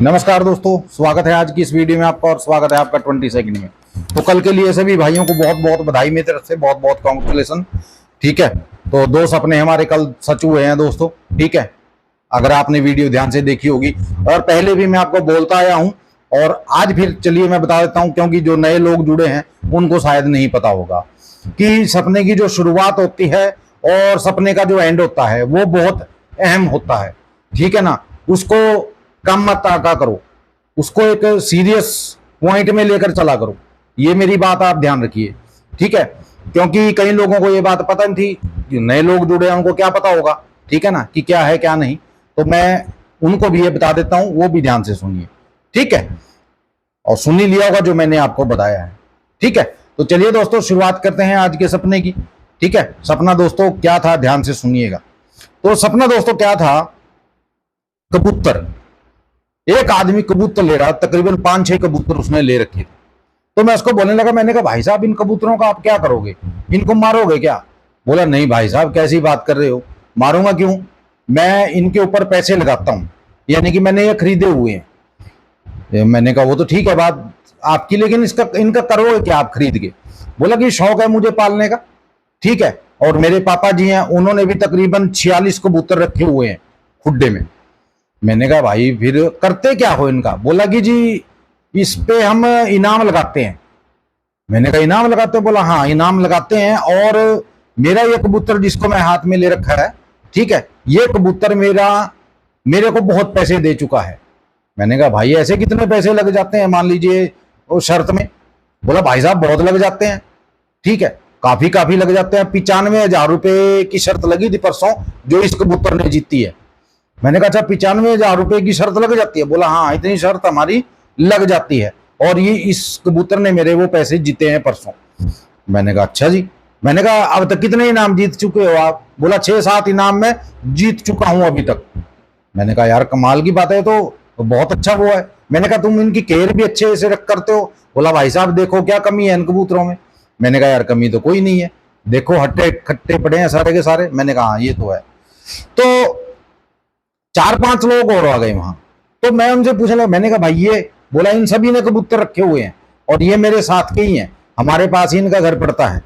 नमस्कार दोस्तों, स्वागत है आज की इस वीडियो में आपका और स्वागत है आपका 22 में। तो कल के लिए सभी भाइयों को बहुत बहुत बधाई मेरी तरफ से, बहुत बहुत कॉन्ग्रेचुलेसन। ठीक है, तो 2 सपने हमारे कल सच हुए हैं दोस्तों। ठीक है, अगर आपने वीडियो ध्यान से देखी होगी और पहले भी मैं आपको बोलता आया हूं और आज फिर चलिए मैं बता देता हूं, क्योंकि जो नए लोग जुड़े हैं उनको शायद नहीं पता होगा कि सपने की जो शुरुआत होती है और सपने का जो एंड होता है वो बहुत अहम होता है। ठीक है ना, उसको कम मत आका करो, उसको एक सीरियस पॉइंट में लेकर चला करो। ये मेरी बात आप ध्यान रखिए। ठीक है, क्योंकि कई लोगों को ये बात पता नहीं थी, नए लोग जुड़े हैं उनको क्या पता होगा, ठीक है ना, कि क्या है क्या नहीं। तो मैं उनको भी ये बता देता हूं, वो भी ध्यान से सुनिए। ठीक है, और सुन ही लिया होगा जो मैंने आपको बताया है। ठीक है, तो चलिए दोस्तों शुरुआत करते हैं आज के सपने की। ठीक है, सपना दोस्तों क्या था, ध्यान से सुनिएगा। तो सपना दोस्तों क्या था, कबूतर। एक आदमी कबूतर ले रहा, तकरीबन 5-6 कबूतर उसने ले रखे थे। तो मैं उसको बोलने लगा, मैंने कहा भाई साहब इन कबूतरों का आप क्या करोगे, इनको मारोगे क्या? बोला नहीं भाई साहब कैसी बात कर रहे हो, मारूंगा क्यों, मैं इनके ऊपर पैसे लगाता हूं, यानी कि मैंने ये खरीदे हुए हैं। मैंने कहा वो तो ठीक है बात आपकी, लेकिन इसका इनका करोगे क्या आप खरीद के? बोला कि शौक है मुझे पालने का। ठीक है, और मेरे पापा जी हैं, उन्होंने भी तकरीबन 46 कबूतर रखे हुए हैं खुड्डे में। मैंने कहा भाई फिर करते क्या हो इनका? बोला कि जी इस पे हम इनाम लगाते हैं। मैंने कहा इनाम लगाते हैं? बोला हाँ इनाम लगाते हैं, और मेरा ये कबूतर जिसको मैं हाथ में ले रखा है, ठीक है, ये कबूतर मेरे को बहुत पैसे दे चुका है। मैंने कहा भाई ऐसे कितने पैसे लग जाते हैं मान लीजिए वो शर्त में? बोला भाई साहब बहुत लग जाते हैं। ठीक है, काफी काफी लग जाते हैं। 95,000 रुपए की शर्त लगी थी परसों, जो इस कबूतर ने जीती है। मैंने कहा अच्छा 95,000 रुपए की शर्त लग जाती है? बोला हाँ इतनी शर्त हमारी लग जाती है, और ये इस कबूतर ने मेरे वो पैसे जीते हैं परसों। मैंने कहा अच्छा जी। मैंने कहा अब तक कितने इनाम जीत चुके हो आप? बोला 6-7 इनाम में जीत चुका हूं अभी तक। मैंने कहा यार कमाल की बात है, तो बहुत अच्छा वो है। मैंने कहा तुम इनकी केयर भी अच्छे से रख करते हो? बोला भाई साहब देखो क्या कमी है इन कबूतरों में। मैंने कहा यार कमी तो कोई नहीं है, देखो हट्टे खट्टे पड़े हैं सारे के सारे। मैंने कहा हाँ ये तो है। तो 4-5 लोग और आ गए वहां। तो मैं उनसे पूछने लगा, मैंने कहा भाई ये? बोला इन सभी ने कबूतर रखे हुए हैं और ये मेरे साथ के ही हैं, हमारे पास ही इनका घर पड़ता है।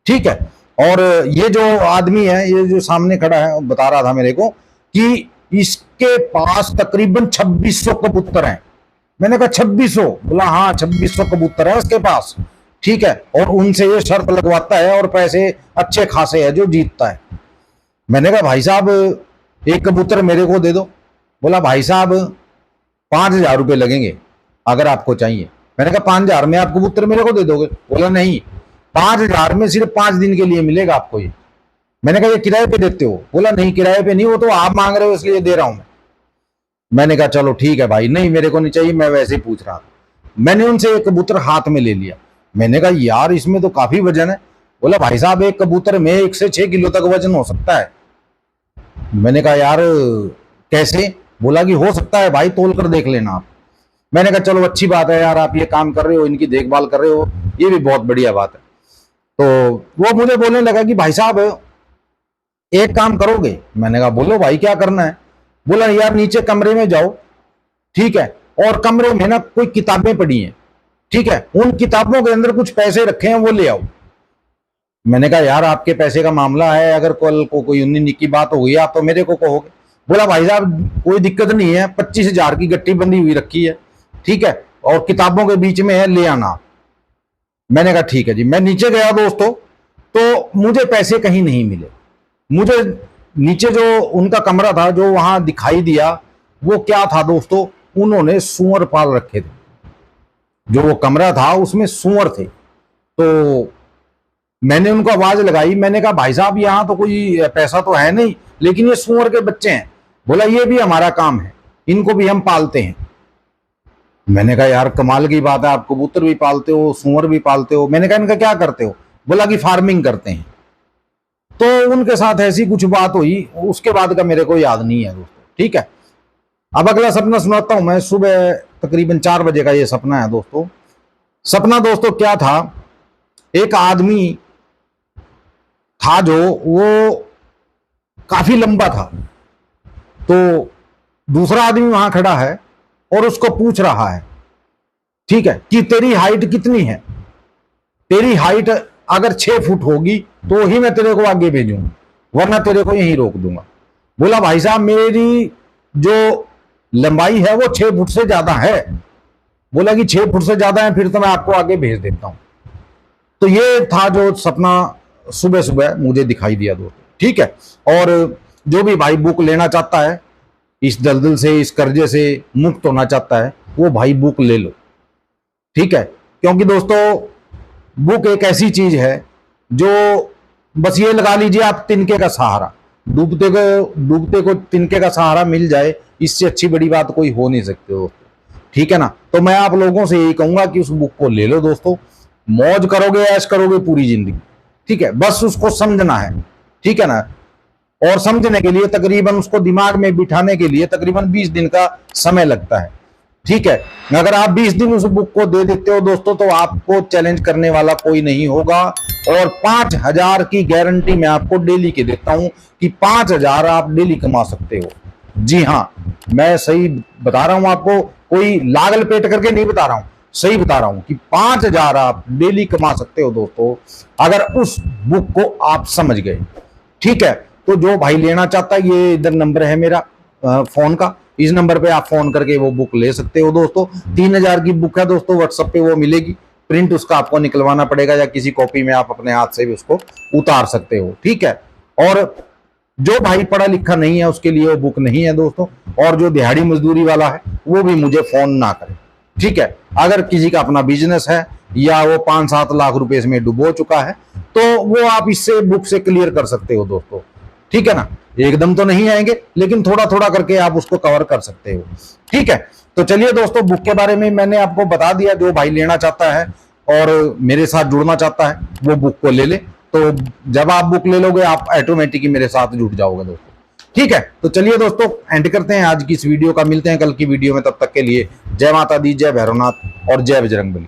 ठीक है, और ये जो आदमी है, ये जो सामने खड़ा है, बता रहा था मेरे को कि इसके पास तकरीबन 2600 कबूतर हैं। मैंने कहा 2600? बोला हाँ 2600 कबूतर है उसके पास। ठीक है, और उनसे ये शर्त लगवाता है और पैसे अच्छे खासे है जो जीतता है। मैंने कहा भाई साहब एक कबूतर मेरे को दे दो। बोला भाई साहब 5,000 रुपये लगेंगे अगर आपको चाहिए। मैंने कहा 5,000 में आप कबूतर मेरे को दे दोगे? बोला नहीं, 5,000 में सिर्फ 5 दिन के लिए मिलेगा आपको ये। मैंने कहा ये किराए पे देते हो? बोला नहीं किराए पे नहीं, वो तो आप मांग रहे हो इसलिए दे रहा हूं मैं। मैंने कहा चलो ठीक है भाई, नहीं मेरे को नहीं चाहिए, मैं वैसे ही पूछ रहा था। मैंने उनसे एक कबूतर हाथ में ले लिया। मैंने कहा यार इसमें तो काफी वजन है। बोला भाई साहब एक कबूतर में 1 से 6 किलो तक वजन हो सकता है। मैंने कहा यार कैसे? बोला कि हो सकता है भाई, तोल कर देख लेना आप। मैंने कहा चलो अच्छी बात है यार, आप ये काम कर रहे हो, इनकी देखभाल कर रहे हो, ये भी बहुत बढ़िया बात है। तो वो मुझे बोलने लगा कि भाई साहब एक काम करोगे? मैंने कहा बोलो भाई क्या करना है? बोला यार नीचे कमरे में जाओ, ठीक है, और कमरे में ना कोई किताबें पड़ी हैं, ठीक है, उन किताबों के अंदर कुछ पैसे रखे हैं वो ले आओ। मैंने कहा यार आपके पैसे का मामला है, अगर कल को कोई उन्नी निक्की बात हो गई आप तो मेरे को कहोगे। बोला भाई साहब कोई दिक्कत नहीं है, 25,000 की गट्टी बंधी हुई रखी है, ठीक है, और किताबों के बीच में है, ले आना। मैंने कहा ठीक है जी। मैं नीचे गया दोस्तों, तो मुझे पैसे कहीं नहीं मिले। मुझे नीचे जो उनका कमरा था जो वहां दिखाई दिया, वो क्या था दोस्तों, उन्होंने सूअर पाल रखे थे। जो वो कमरा था उसमें सूअर थे। तो मैंने उनको आवाज लगाई, मैंने कहा भाई साहब यहाँ तो कोई पैसा तो है नहीं, लेकिन ये सूअर के बच्चे हैं। बोला ये भी हमारा काम है, इनको भी हम पालते हैं। मैंने कहा यार कमाल की बात है, आप कबूतर भी पालते हो, सूअर भी पालते हो। मैंने कहा इनका क्या करते हो? बोला कि फार्मिंग करते हैं। तो उनके साथ ऐसी कुछ बात हुई, उसके बाद का मेरे को याद नहीं है दोस्तों। ठीक है, अब अगला सपना सुनाता हूं मैं। सुबह तकरीबन 4 बजे का ये सपना है दोस्तों। सपना दोस्तों क्या था, एक आदमी था जो वो काफी लंबा था। तो दूसरा आदमी वहां खड़ा है और उसको पूछ रहा है, ठीक है, कि तेरी हाइट कितनी है, तेरी हाइट अगर 6 फुट होगी तो ही मैं तेरे को आगे भेजूंगा, वरना तेरे को यहीं रोक दूंगा। बोला भाई साहब मेरी जो लंबाई है वो 6 फुट से ज्यादा है। बोला कि 6 फुट से ज्यादा है, फिर तो मैं आपको आगे भेज देता हूं। तो ये था जो सपना सुबह सुबह मुझे दिखाई दिया दोस्तों, ठीक है। और जो भी भाई बुक लेना चाहता है, इस दलदल से, इस कर्जे से मुक्त होना चाहता है, वो भाई बुक ले लो, ठीक है। क्योंकि दोस्तों बुक एक ऐसी चीज है जो, बस ये लगा लीजिए आप, तिनके का सहारा, डूबते को तिनके का सहारा मिल जाए, इससे अच्छी बड़ी बात कोई हो नहीं सकती दोस्तों, ठीक है ना। तो मैं आप लोगों से यही कहूंगा कि उस बुक को ले लो दोस्तों, मौज करोगे, ऐश करोगे पूरी जिंदगी, ठीक है। बस उसको समझना है, ठीक है ना। और समझने के लिए तकरीबन, उसको दिमाग में बिठाने के लिए तकरीबन 20 दिन का समय लगता है, ठीक है। अगर आप 20 दिन उस बुक को दे देते हो दोस्तों, तो आपको चैलेंज करने वाला कोई नहीं होगा। और 5,000 की गारंटी मैं आपको डेली की देता हूं कि 5,000 आप डेली कमा सकते हो। जी हाँ, मैं सही बता रहा हूं आपको, कोई लागल पेट करके नहीं बता रहा हूं, सही बता रहा हूं कि 5,000 आप डेली कमा सकते हो दोस्तों, अगर उस बुक को आप समझ गए, ठीक है। तो जो भाई लेना चाहता है, ये इधर नंबर है मेरा फोन का, इस नंबर पे आप फोन करके वो बुक ले सकते हो दोस्तों। 3,000 की बुक है दोस्तों, व्हाट्सएप पे वो मिलेगी, प्रिंट उसका आपको निकलवाना पड़ेगा, या किसी कॉपी में आप अपने हाथ से भी उसको उतार सकते हो, ठीक है। और जो भाई पढ़ा लिखा नहीं है उसके लिए वो बुक नहीं है दोस्तों। और जो दिहाड़ी मजदूरी वाला है वो भी मुझे फोन ना करे, ठीक है। अगर किसी का अपना बिजनेस है या वो 5-7 लाख रुपए इसमें डुबो चुका है, तो वो आप इससे बुक से क्लियर कर सकते हो दोस्तों, ठीक है ना। एकदम तो नहीं आएंगे, लेकिन थोड़ा थोड़ा करके आप उसको कवर कर सकते हो, ठीक है। तो चलिए दोस्तों, बुक के बारे में मैंने आपको बता दिया। जो भाई लेना चाहता है और मेरे साथ जुड़ना चाहता है, वो बुक को ले ले। तो जब आप बुक ले लोगे, आप ऑटोमेटिकली मेरे साथ जुड़ जाओगे दोस्तों, ठीक है। तो चलिए दोस्तों, एंड करते हैं आज की इस वीडियो का, मिलते हैं कल की वीडियो में। तब तक के लिए जय माता दी, जय भैरवनाथ और जय बजरंगबली।